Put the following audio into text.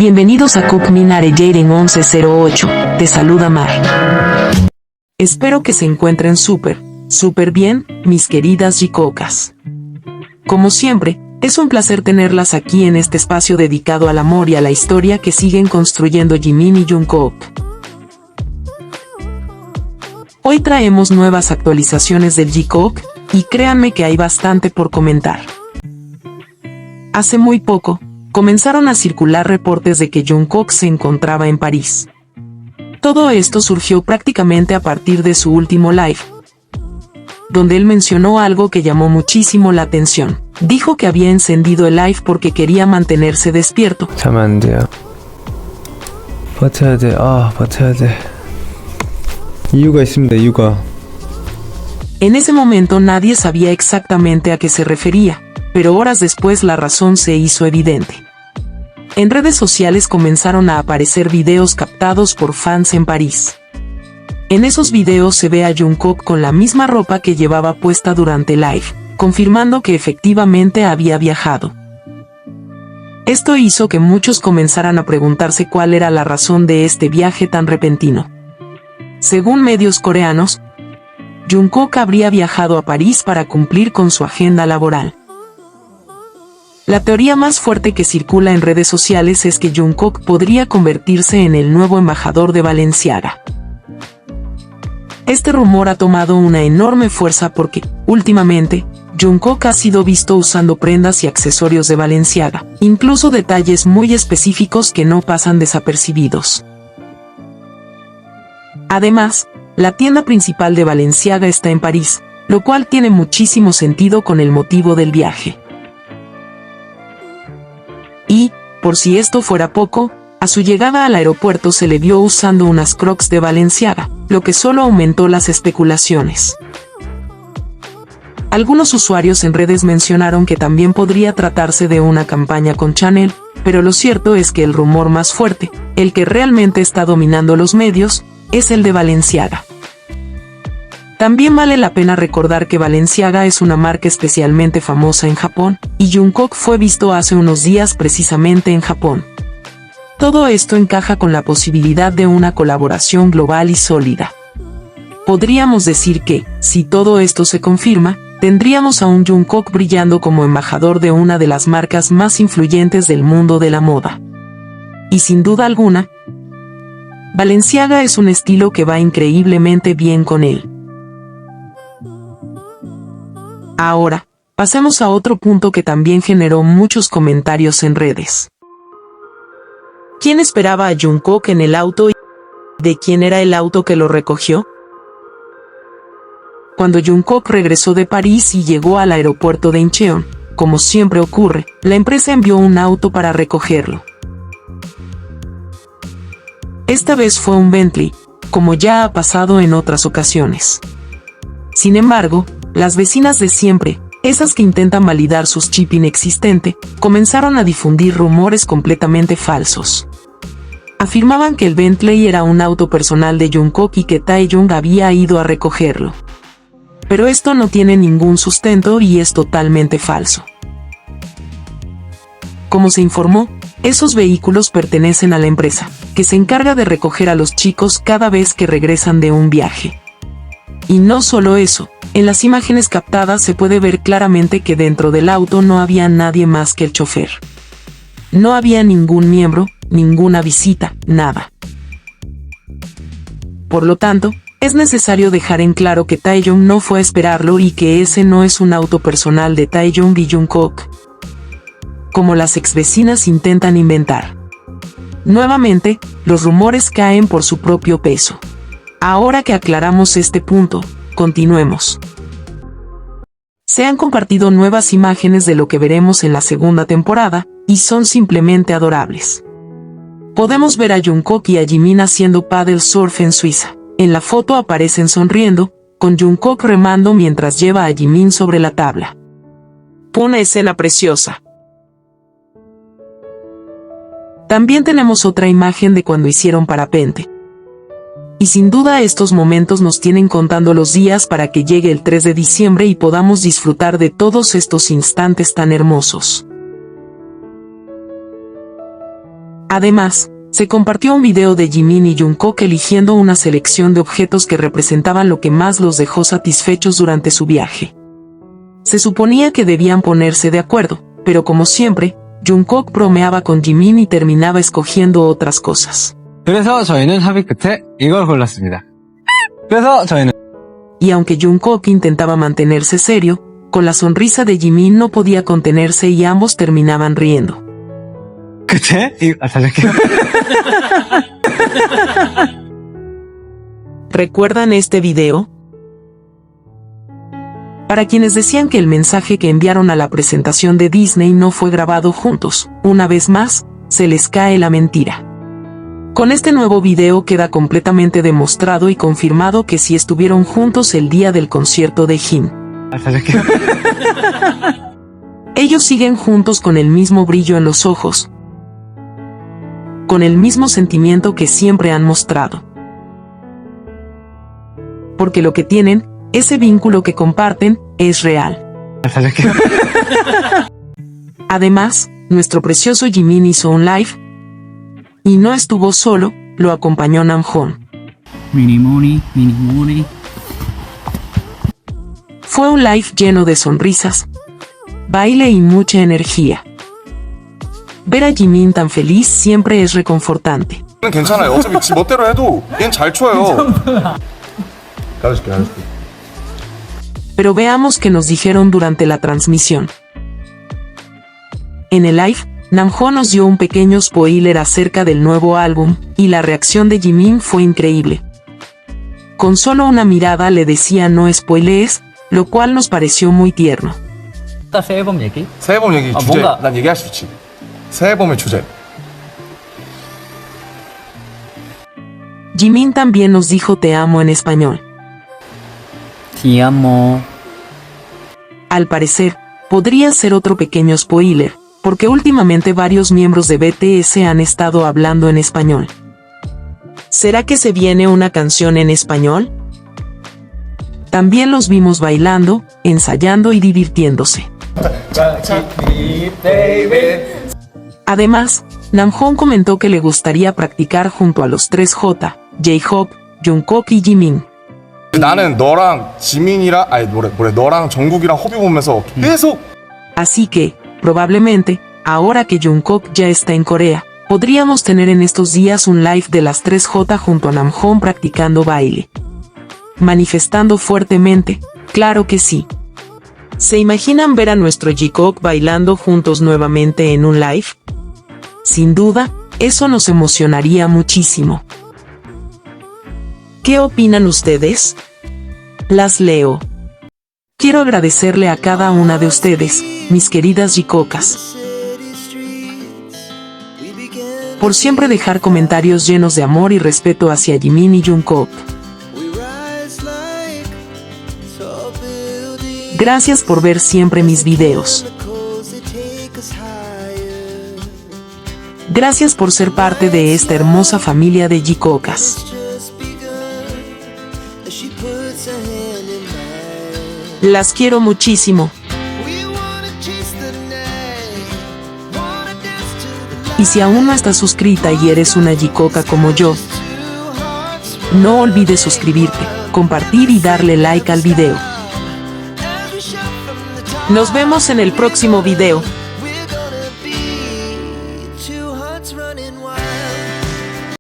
Bienvenidos a Cook Minare Jaden 1108, te saluda Mar. Espero que se encuentren súper bien, mis queridas Jicocas. Como siempre, es un placer tenerlas aquí en este espacio dedicado al amor y a la historia que siguen construyendo Jimin y Jungkook. Hoy traemos nuevas actualizaciones del Jikook, y créanme que hay bastante por comentar. Hace muy poco, comenzaron a circular reportes de que Jungkook se encontraba en París. Todo esto surgió prácticamente a partir de su último live, donde él mencionó algo que llamó muchísimo la atención. Dijo que había encendido el live porque quería mantenerse despierto. 자면 안 돼요. 버텨야 돼. 버텨야 돼. 이유가 있습니다. 이유가. En ese momento nadie sabía exactamente a qué se refería, pero horas después la razón se hizo evidente. En redes sociales comenzaron a aparecer videos captados por fans en París. En esos videos se ve a Jungkook con la misma ropa que llevaba puesta durante el live, confirmando que efectivamente había viajado. Esto hizo que muchos comenzaran a preguntarse cuál era la razón de este viaje tan repentino. Según medios coreanos, Jungkook habría viajado a París para cumplir con su agenda laboral. La teoría más fuerte que circula en redes sociales es que Jungkook podría convertirse en el nuevo embajador de Balenciaga. Este rumor ha tomado una enorme fuerza porque, últimamente, Jungkook ha sido visto usando prendas y accesorios de Balenciaga, incluso detalles muy específicos que no pasan desapercibidos. Además, la tienda principal de Balenciaga está en París, lo cual tiene muchísimo sentido con el motivo del viaje. Y, por si esto fuera poco, a su llegada al aeropuerto se le vio usando unas Crocs de Balenciaga, lo que solo aumentó las especulaciones. Algunos usuarios en redes mencionaron que también podría tratarse de una campaña con Chanel, pero lo cierto es que el rumor más fuerte, el que realmente está dominando los medios, es el de Balenciaga. También vale la pena recordar que Balenciaga es una marca especialmente famosa en Japón, y Jungkook fue visto hace unos días precisamente en Japón. Todo esto encaja con la posibilidad de una colaboración global y sólida. Podríamos decir que, si todo esto se confirma, tendríamos a un Jungkook brillando como embajador de una de las marcas más influyentes del mundo de la moda. Y sin duda alguna, Balenciaga es un estilo que va increíblemente bien con él. Ahora, pasemos a otro punto que también generó muchos comentarios en redes. ¿Quién esperaba a Jungkook en el auto y de quién era el auto que lo recogió? Cuando Jungkook regresó de París y llegó al aeropuerto de Incheon, como siempre ocurre, la empresa envió un auto para recogerlo. Esta vez fue un Bentley, como ya ha pasado en otras ocasiones. Sin embargo, las vecinas de siempre, esas que intentan validar sus chip inexistente, comenzaron a difundir rumores completamente falsos. Afirmaban que el Bentley era un auto personal de Jungkook y que Taeyong había ido a recogerlo. Pero esto no tiene ningún sustento y es totalmente falso. Como se informó, esos vehículos pertenecen a la empresa, que se encarga de recoger a los chicos cada vez que regresan de un viaje. Y no solo eso, en las imágenes captadas se puede ver claramente que dentro del auto no había nadie más que el chofer. No había ningún miembro, ninguna visita, nada. Por lo tanto, es necesario dejar en claro que Taeyong no fue a esperarlo y que ese no es un auto personal de Taeyong y Jungkook, como las exvecinas intentan inventar. Nuevamente, los rumores caen por su propio peso. Ahora que aclaramos este punto, continuemos. Se han compartido nuevas imágenes de lo que veremos en la segunda temporada, y son simplemente adorables. Podemos ver a Jungkook y a Jimin haciendo paddle surf en Suiza. En la foto aparecen sonriendo, con Jungkook remando mientras lleva a Jimin sobre la tabla. Una escena preciosa. También tenemos otra imagen de cuando hicieron parapente. Y sin duda estos momentos nos tienen contando los días para que llegue el 3 de diciembre y podamos disfrutar de todos estos instantes tan hermosos. Además, se compartió un video de Jimin y Jungkook eligiendo una selección de objetos que representaban lo que más los dejó satisfechos durante su viaje. Se suponía que debían ponerse de acuerdo, pero como siempre, Jungkook bromeaba con Jimin y terminaba escogiendo otras cosas. 그래서 저희는 합의 끝에 이걸 골랐습니다. Y aunque Jungkook intentaba mantenerse serio, con la sonrisa de Jimin no podía contenerse y ambos terminaban riendo. ¿Recuerdan este video? Para quienes decían que el mensaje que enviaron a la presentación de Disney no fue grabado juntos, una vez más, se les cae la mentira. Con este nuevo video queda completamente demostrado y confirmado que sí estuvieron juntos el día del concierto de Jin. Ellos siguen juntos con el mismo brillo en los ojos, con el mismo sentimiento que siempre han mostrado. Porque lo que tienen, ese vínculo que comparten, es real. Además, nuestro precioso Jimin hizo un live, y no estuvo solo, lo acompañó Namjoon. Fue un live lleno de sonrisas, baile y mucha energía. Ver a Jimin tan feliz siempre es reconfortante. 괜찮아요. 어차피 지 멋대로 해도 얘는 잘 춰요. 가르칠게. Pero veamos qué nos dijeron durante la transmisión. En el live, Namjoon nos dio un pequeño spoiler acerca del nuevo álbum, y la reacción de Jimin fue increíble. Con solo una mirada le decía no spoilees, lo cual nos pareció muy tierno. 새 앨범 얘기? 새 앨범 얘기 주제 뭔가- 난 얘기할 수 있지. 새 앨범의 주제. Jimin también nos dijo te amo en español. Te amo. Al parecer, podría ser otro pequeño spoiler, porque últimamente varios miembros de BTS han estado hablando en español. ¿Será que se viene una canción en español? También los vimos bailando, ensayando y divirtiéndose. Además, Namjoon comentó que le gustaría practicar junto a los 3J, J-Hope, Jungkook y Jimin. 나는 너랑 지민이랑 아니 너랑 정국이랑 호비 보면서 계속 Así que, probablemente, ahora que Jungkook ya está en Corea, podríamos tener en estos días un live de las 3J junto a Namjoon practicando baile. Manifestando fuertemente, claro que sí. ¿Se imaginan ver a nuestro Jikook bailando juntos nuevamente en un live? Sin duda, eso nos emocionaría muchísimo. ¿Qué opinan ustedes? Las leo. Quiero agradecerle a cada una de ustedes, mis queridas Jikookas, por siempre dejar comentarios llenos de amor y respeto hacia Jimin y Jungkook. Gracias por ver siempre mis videos. Gracias por ser parte de esta hermosa familia de Jikookas. Las quiero muchísimo. Y si aún no estás suscrita y eres una Jikooka como yo, no olvides suscribirte, compartir y darle like al video. Nos vemos en el próximo video.